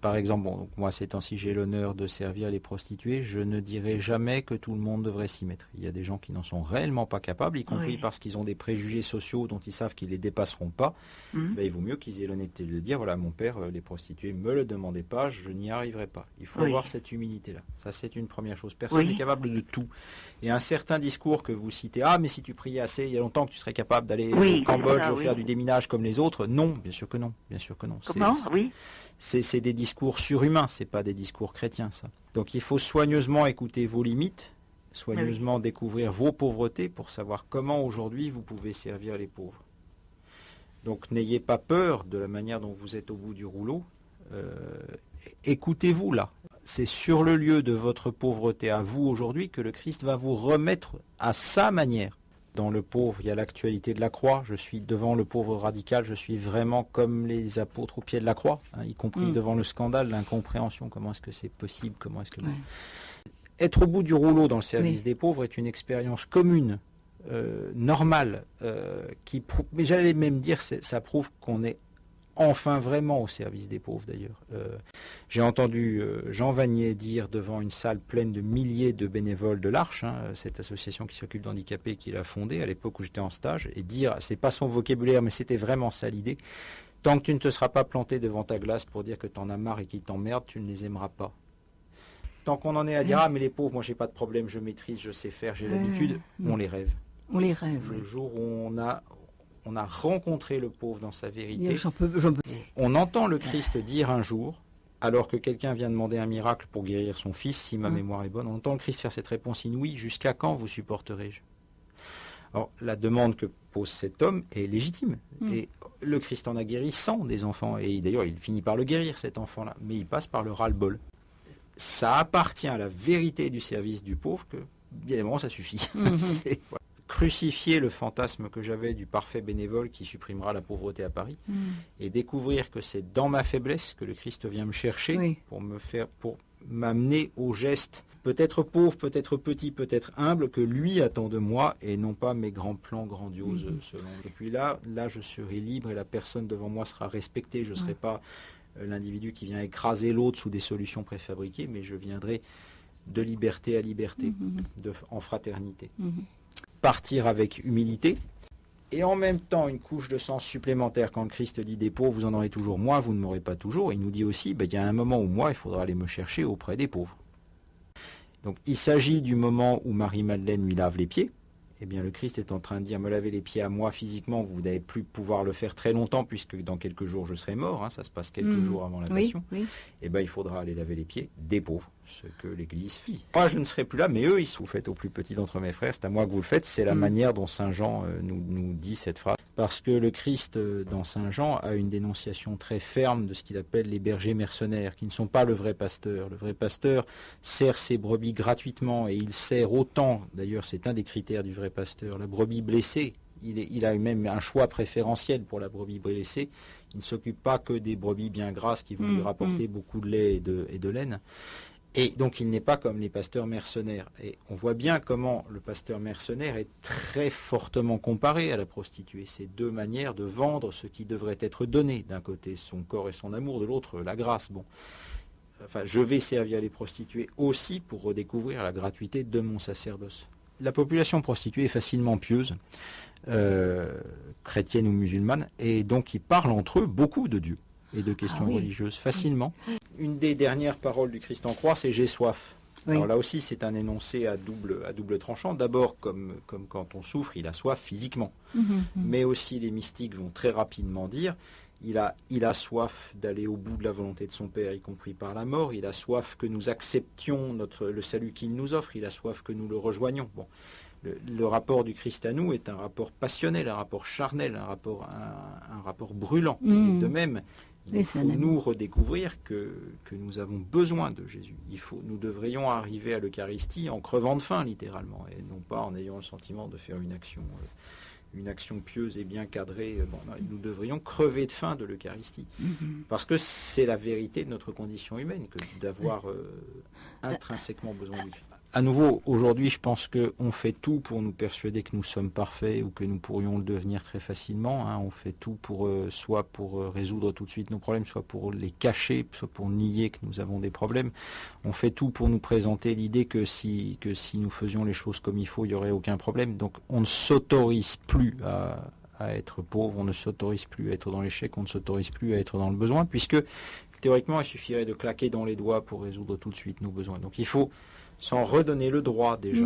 Par exemple, donc moi ces temps-ci j'ai l'honneur de servir les prostituées, je ne dirai jamais que tout le monde devrait s'y mettre. Il y a des gens qui n'en sont réellement pas capables, y compris parce qu'ils ont des préjugés sociaux dont ils savent qu'ils ne les dépasseront pas. Il vaut mieux qu'ils aient l'honnêteté de le dire, voilà mon père, les prostituées ne me le demandaient pas, je n'y arriverai pas. Il faut avoir cette humilité-là. Ça c'est une première chose. Personne n'est capable de tout. Et un certain discours que vous citez, ah mais si tu priais assez, il y a longtemps que tu serais capable d'aller au Cambodge faire du déminage comme les autres. Non, bien sûr que non. Bien sûr que non. Comment? C'est des discours surhumains, c'est pas des discours chrétiens, ça. Donc il faut soigneusement écouter vos limites, soigneusement découvrir vos pauvretés pour savoir comment aujourd'hui vous pouvez servir les pauvres. Donc n'ayez pas peur de la manière dont vous êtes au bout du rouleau. Écoutez-vous là. C'est sur le lieu de votre pauvreté à vous aujourd'hui que le Christ va vous remettre à sa manière. Dans le pauvre, il y a l'actualité de la croix. Je suis devant le pauvre radical, je suis vraiment comme les apôtres au pied de la croix, y compris devant le scandale, l'incompréhension. Comment est-ce que c'est possible? Comment est-ce que être au bout du rouleau dans le service des pauvres est une expérience commune, normale, mais j'allais même dire ça prouve qu'on est enfin vraiment au service des pauvres d'ailleurs. J'ai entendu Jean Vanier dire devant une salle pleine de milliers de bénévoles de l'Arche, cette association qui s'occupe d'handicapés qu'il a fondée à l'époque où j'étais en stage, et dire, c'est pas son vocabulaire mais c'était vraiment ça l'idée, tant que tu ne te seras pas planté devant ta glace pour dire que t'en as marre et qu'ils t'emmerdent, tu ne les aimeras pas. Tant qu'on en est à dire, ah mais les pauvres, moi j'ai pas de problème, je maîtrise, je sais faire, j'ai l'habitude, on les rêve. On les rêve. Le jour où on a rencontré le pauvre dans sa vérité. J'en peux. On entend le Christ dire un jour, alors que quelqu'un vient demander un miracle pour guérir son fils, si ma mémoire est bonne, on entend le Christ faire cette réponse inouïe, jusqu'à quand vous supporterai-je? Alors, la demande que pose cet homme est légitime. Et le Christ en a guéri 100 des enfants. Et d'ailleurs, il finit par le guérir, cet enfant-là. Mais il passe par le ras-le-bol. Ça appartient à la vérité du service du pauvre que, bien évidemment, ça suffit. Crucifier le fantasme que j'avais du parfait bénévole qui supprimera la pauvreté à Paris et découvrir que c'est dans ma faiblesse que le Christ vient me chercher pour m'amener au geste peut-être pauvre, peut-être petit, peut-être humble que lui attend de moi et non pas mes grands plans grandioses selon. Et puis là je serai libre et la personne devant moi sera respectée. Je ne serai pas l'individu qui vient écraser l'autre sous des solutions préfabriquées, mais je viendrai de liberté à liberté, en fraternité. Partir avec humilité et en même temps une couche de sens supplémentaire. Quand le Christ dit des pauvres, vous en aurez toujours, moi vous ne m'aurez pas toujours. Il nous dit aussi, il y a un moment où moi il faudra aller me chercher auprès des pauvres. Donc il s'agit du moment où Marie-Madeleine lui lave les pieds eh bien le Christ est en train de dire, me laver les pieds à moi physiquement, vous n'allez plus pouvoir le faire très longtemps, puisque dans quelques jours je serai mort, ça se passe quelques jours avant la Passion, et il faudra aller laver les pieds des pauvres, ce que l'Église fit. Moi je ne serai plus là, mais eux, vous faites au plus petit d'entre mes frères, c'est à moi que vous le faites, c'est la manière dont Saint Jean nous dit cette phrase. Parce que le Christ, dans Saint Jean, a une dénonciation très ferme de ce qu'il appelle les bergers mercenaires, qui ne sont pas le vrai pasteur. Le vrai pasteur sert ses brebis gratuitement, et il sert autant, d'ailleurs c'est un des critères du vrai pasteur, la brebis blessée. Il a même un choix préférentiel pour la brebis blessée. Il ne s'occupe pas que des brebis bien grasses qui vont lui rapporter beaucoup de lait et de laine. Et donc il n'est pas comme les pasteurs mercenaires. Et on voit bien comment le pasteur mercenaire est très fortement comparé à la prostituée. C'est deux manières de vendre ce qui devrait être donné. D'un côté son corps et son amour, de l'autre la grâce. Je vais servir les prostituées aussi pour redécouvrir la gratuité de mon sacerdoce. La population prostituée est facilement pieuse, chrétienne ou musulmane, et donc ils parlent entre eux beaucoup de Dieu et de questions religieuses facilement. Une des dernières paroles du Christ en croix, c'est « j'ai soif ». Alors là aussi, c'est un énoncé à double tranchant. D'abord, comme quand on souffre, il a soif physiquement. Mais aussi, les mystiques vont très rapidement dire il a soif d'aller au bout de la volonté de son Père, y compris par la mort. Il a soif que nous acceptions le salut qu'il nous offre. Il a soif que nous le rejoignions. Le rapport du Christ à nous est un rapport passionnel, un rapport charnel, un rapport brûlant. Et de même, il faut nous redécouvrir que nous avons besoin de Jésus. Nous devrions arriver à l'Eucharistie en crevant de faim, littéralement, et non pas en ayant le sentiment de faire une action pieuse et bien cadrée. Nous devrions crever de faim de l'Eucharistie. Parce que c'est la vérité de notre condition humaine, que d'avoir intrinsèquement besoin du Christ. À nouveau, aujourd'hui, je pense qu'on fait tout pour nous persuader que nous sommes parfaits ou que nous pourrions le devenir très facilement. On fait tout soit pour résoudre tout de suite nos problèmes, soit pour les cacher, soit pour nier que nous avons des problèmes. On fait tout pour nous présenter l'idée que si nous faisions les choses comme il faut, il n'y aurait aucun problème. Donc on ne s'autorise plus à être pauvre, on ne s'autorise plus à être dans l'échec, on ne s'autorise plus à être dans le besoin, puisque théoriquement, il suffirait de claquer dans les doigts pour résoudre tout de suite nos besoins. Donc il faut s'en redonner le droit déjà.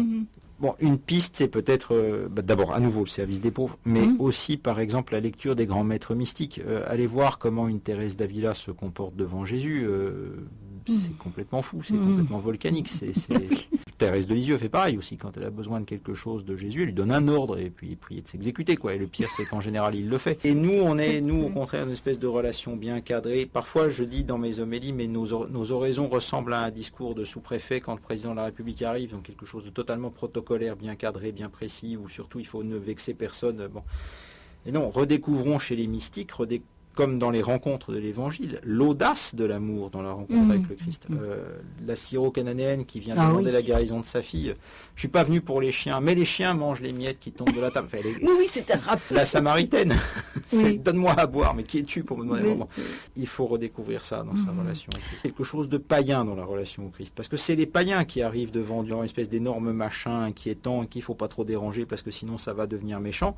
Une piste, c'est peut-être d'abord à nouveau le service des pauvres, mais aussi par exemple la lecture des grands maîtres mystiques. Allez voir comment une Thérèse d'Avila se comporte devant Jésus. C'est complètement fou, c'est complètement volcanique. Thérèse de Lisieux fait pareil aussi. Quand elle a besoin de quelque chose de Jésus, elle lui donne un ordre et puis prie de s'exécuter, Et le pire, c'est qu'en général, il le fait. Et nous, au contraire, une espèce de relation bien cadrée. Parfois, je dis dans mes homélies, mais nos oraisons ressemblent à un discours de sous-préfet quand le président de la République arrive, donc quelque chose de totalement protocolaire, bien cadré, bien précis, où surtout il faut ne vexer personne. Et non, redécouvrons chez les mystiques, comme dans les rencontres de l'Évangile, l'audace de l'amour dans la rencontre avec le Christ. La syro-cananéenne qui vient demander la guérison de sa fille. Je suis pas venu pour les chiens, mais les chiens mangent les miettes qui tombent de la table. Oui, c'est un rappel. La Samaritaine, donne-moi à boire, mais qui es-tu pour me demander vraiment. Il faut redécouvrir ça dans sa relation au Christ. Quelque chose de païen dans la relation au Christ, parce que c'est les païens qui arrivent devant Dieu, une espèce d'énorme machin inquiétant qu'il faut pas trop déranger, parce que sinon ça va devenir méchant.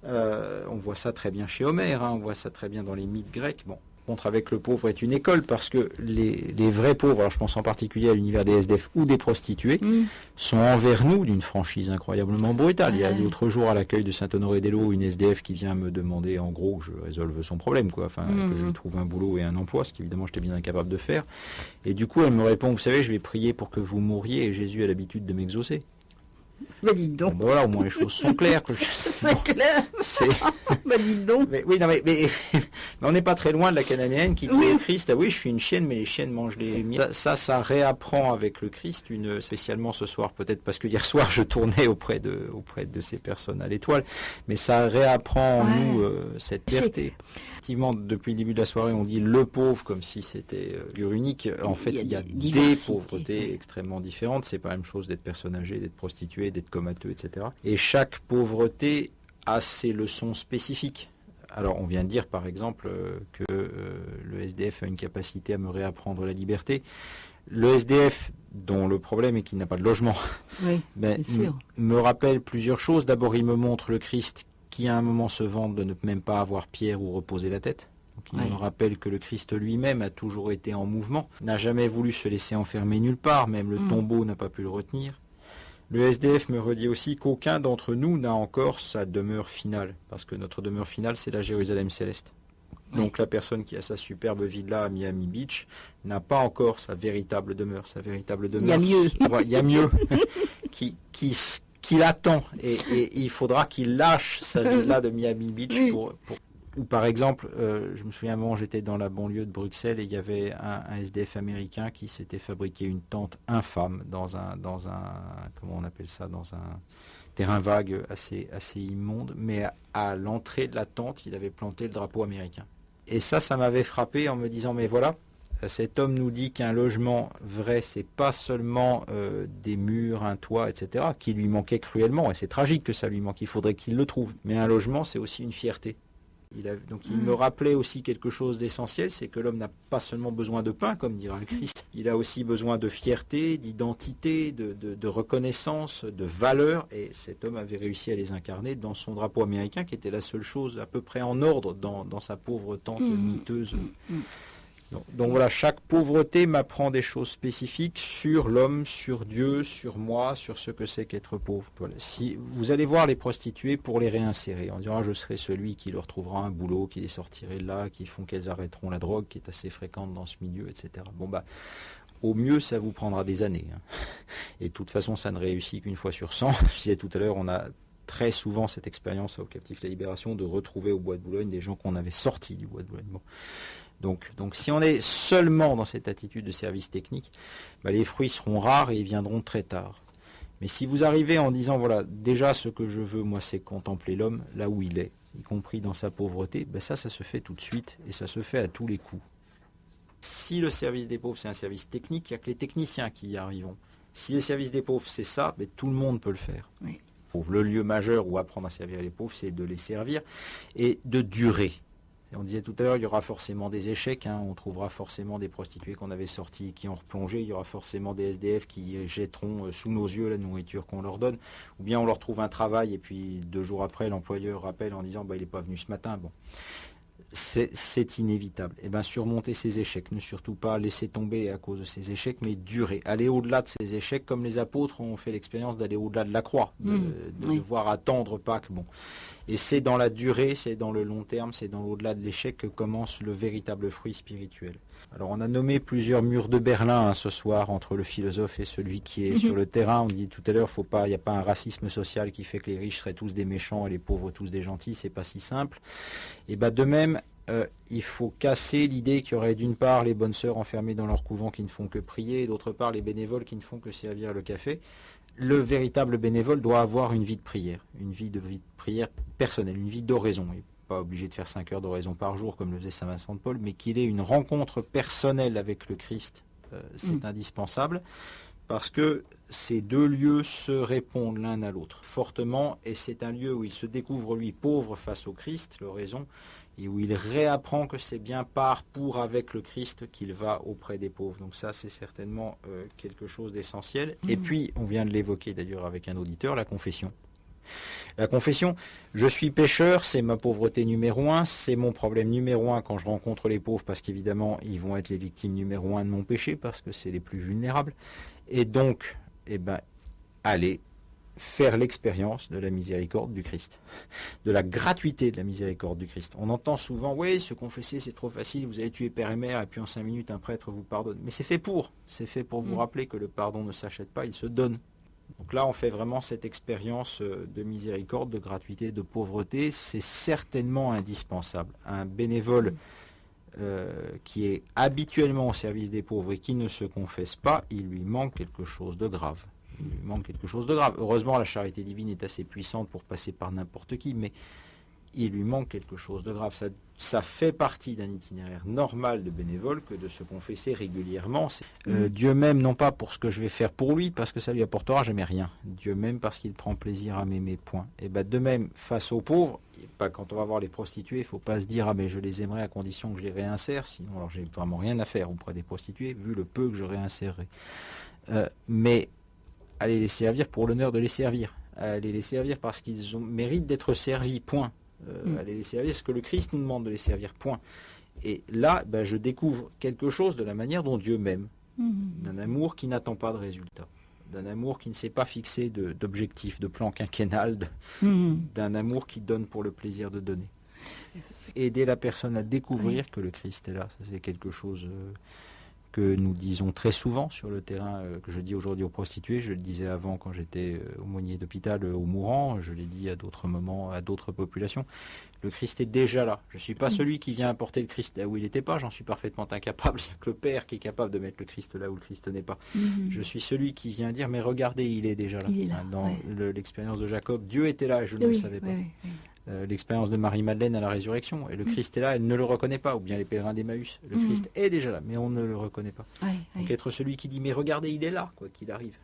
On voit ça très bien chez Homère, on voit ça très bien dans les mythes grecs. Contre avec le pauvre est une école, parce que les vrais pauvres, alors je pense en particulier à l'univers des SDF ou des prostituées, sont envers nous d'une franchise incroyablement brutale. Il y a l'autre jour à l'accueil de Saint-Honoré-des-Laux une SDF qui vient me demander en gros que je résolve son problème, que je lui trouve un boulot et un emploi, ce qu'évidemment j'étais bien incapable de faire. Et du coup elle me répond, vous savez, je vais prier pour que vous mouriez et Jésus a l'habitude de m'exaucer. Dis donc. Voilà, au moins les choses sont claires. C'est clair. Dis donc. Mais on n'est pas très loin de la cananéenne qui dit au Christ, je suis une chienne, mais les chiennes mangent les miettes. Ça réapprend avec le Christ, spécialement ce soir, peut-être parce que hier soir je tournais auprès de ces personnes à l'Étoile, mais ça réapprend en nous cette fierté. Effectivement, depuis le début de la soirée, on dit le pauvre comme si c'était unique. En fait, il y a des pauvretés extrêmement différentes. C'est pas la même chose d'être personne âgée, d'être prostituée, d'être comateux, etc. Et chaque pauvreté a ses leçons spécifiques. Alors, on vient de dire, par exemple, que le SDF a une capacité à me réapprendre la liberté. Le SDF, dont le problème est qu'il n'a pas de logement, me rappelle plusieurs choses. D'abord, il me montre le Christ qui, à un moment, se vante de ne même pas avoir pierre où reposer la tête. Donc, il me rappelle que le Christ lui-même a toujours été en mouvement, n'a jamais voulu se laisser enfermer nulle part, même le tombeau n'a pas pu le retenir. Le SDF me redit aussi qu'aucun d'entre nous n'a encore sa demeure finale, parce que notre demeure finale, c'est la Jérusalem céleste. Donc la personne qui a sa superbe villa à Miami Beach n'a pas encore sa véritable demeure. Sa véritable demeure. Il y a mieux. qui l'attend. Et il faudra qu'il lâche sa villa de Miami Beach pour... Ou par exemple, je me souviens, avant, j'étais dans la banlieue de Bruxelles et il y avait un SDF américain qui s'était fabriqué une tente infâme dans un comment on appelle ça, dans un terrain vague assez immonde, mais à l'entrée de la tente, il avait planté le drapeau américain. Et ça m'avait frappé en me disant, mais voilà, cet homme nous dit qu'un logement vrai, c'est pas seulement des murs, un toit, etc., qui lui manquait cruellement, et c'est tragique que ça lui manque, il faudrait qu'il le trouve. Mais un logement, c'est aussi une fierté. Il me rappelait aussi quelque chose d'essentiel, c'est que l'homme n'a pas seulement besoin de pain, comme dira le Christ, il a aussi besoin de fierté, d'identité, de reconnaissance, de valeur, et cet homme avait réussi à les incarner dans son drapeau américain, qui était la seule chose à peu près en ordre dans sa pauvre tente miteuse. Donc voilà, chaque pauvreté m'apprend des choses spécifiques sur l'homme, sur Dieu, sur moi, sur ce que c'est qu'être pauvre. Voilà. Si vous allez voir les prostituées pour les réinsérer, on dira je serai celui qui leur trouvera un boulot, qui les sortirait de là, qui font qu'elles arrêteront la drogue, qui est assez fréquente dans ce milieu, etc. Au mieux, ça vous prendra des années. Et de toute façon, ça ne réussit qu'une fois sur 100. Je disais tout à l'heure, on a très souvent cette expérience au Captif La Libération de retrouver au Bois de Boulogne des gens qu'on avait sortis du Bois de Boulogne. Donc si on est seulement dans cette attitude de service technique, les fruits seront rares et ils viendront très tard. Mais si vous arrivez en disant, voilà, déjà ce que je veux, moi, c'est contempler l'homme là où il est, y compris dans sa pauvreté, ça se fait tout de suite et ça se fait à tous les coups. Si le service des pauvres, c'est un service technique, il n'y a que les techniciens qui y arriveront. Si les services des pauvres, c'est ça, tout le monde peut le faire. Oui. Le lieu majeur où apprendre à servir les pauvres, c'est de les servir et de durer. Et on disait tout à l'heure, il y aura forcément des échecs, on trouvera forcément des prostituées qu'on avait sorties qui ont replongé, il y aura forcément des SDF qui jetteront sous nos yeux la nourriture qu'on leur donne, ou bien on leur trouve un travail et puis 2 jours après, l'employeur rappelle en disant il n'est pas venu ce matin. C'est inévitable. Surmonter ces échecs, ne surtout pas laisser tomber à cause de ces échecs, mais durer, aller au-delà de ces échecs, comme les apôtres ont fait l'expérience d'aller au-delà de la croix, de devoir attendre Pâques. Et c'est dans la durée, c'est dans le long terme, c'est dans l'au-delà de l'échec que commence le véritable fruit spirituel. Alors on a nommé plusieurs murs de Berlin ce soir entre le philosophe et celui qui est sur le terrain. On dit tout à l'heure, il n'y a pas un racisme social qui fait que les riches seraient tous des méchants et les pauvres tous des gentils, c'est pas si simple. Et de même, il faut casser l'idée qu'il y aurait d'une part les bonnes sœurs enfermées dans leur couvent qui ne font que prier, et d'autre part les bénévoles qui ne font que servir le café. Le véritable bénévole doit avoir une vie de prière personnelle, une vie d'oraison. Il n'est pas obligé de faire 5 heures d'oraison par jour comme le faisait Saint Vincent de Paul, mais qu'il ait une rencontre personnelle avec le Christ, c'est indispensable, parce que ces 2 lieux se répondent l'un à l'autre fortement, et c'est un lieu où il se découvre lui pauvre face au Christ, l'oraison, et où il réapprend que c'est bien avec le Christ qu'il va auprès des pauvres. Donc ça, c'est certainement quelque chose d'essentiel. Et puis, on vient de l'évoquer d'ailleurs avec un auditeur, la confession. La confession, je suis pécheur, c'est ma pauvreté numéro 1, c'est mon problème numéro 1 quand je rencontre les pauvres, parce qu'évidemment, ils vont être les victimes numéro 1 de mon péché, parce que c'est les plus vulnérables. Et donc, allez faire l'expérience de la miséricorde du Christ, de la gratuité de la miséricorde du Christ. On entend souvent, oui, se confesser c'est trop facile, vous avez tué père et mère, et puis en 5 minutes un prêtre vous pardonne. Mais c'est fait pour vous rappeler que le pardon ne s'achète pas, il se donne. Donc là, on fait vraiment cette expérience de miséricorde, de gratuité, de pauvreté, c'est certainement indispensable. Un bénévole qui est habituellement au service des pauvres et qui ne se confesse pas, il lui manque quelque chose de grave. Heureusement, la charité divine est assez puissante pour passer par n'importe qui, mais il lui manque quelque chose de grave. Ça fait partie d'un itinéraire normal de bénévole que de se confesser régulièrement. Dieu m'aime non pas pour ce que je vais faire pour lui, parce que ça lui apportera jamais rien. Dieu m'aime parce qu'il prend plaisir à m'aimer, point. Et de même, face aux pauvres, quand on va voir les prostituées, il ne faut pas se dire « mais je les aimerai à condition que je les réinsère, sinon alors j'ai vraiment rien à faire auprès des prostituées, vu le peu que je réinsérerai. » Mais allez les servir pour l'honneur de les servir. Allez les servir parce qu'ils méritent d'être servis, point. Allez les servir parce que le Christ nous demande de les servir, point. Et là, je découvre quelque chose de la manière dont Dieu m'aime, d'un amour qui n'attend pas de résultat. d'un amour qui ne s'est pas fixé d'objectif, de plan quinquennal, d'un amour qui donne pour le plaisir de donner. Aider la personne à découvrir que le Christ est là, ça c'est quelque chose que nous disons très souvent sur le terrain, que je dis aujourd'hui aux prostituées, je le disais avant quand j'étais aumônier d'hôpital aux mourants, je l'ai dit à d'autres moments, à d'autres populations. Le Christ est déjà là. Je ne suis pas celui qui vient apporter le Christ là où il n'était pas, j'en suis parfaitement incapable. Il n'y a que le Père qui est capable de mettre le Christ là où le Christ n'est pas. Je suis celui qui vient dire, mais regardez, il est déjà là. Il est là, dans l'expérience de Jacob, Dieu était là et je ne le savais pas. L'expérience de Marie-Madeleine à la résurrection, et le Christ est là, elle ne le reconnaît pas, ou bien les pèlerins d'Emmaüs. Le Christ est déjà là, mais on ne le reconnaît pas. Donc être celui qui dit, mais regardez, il est là, quoi qu'il arrive.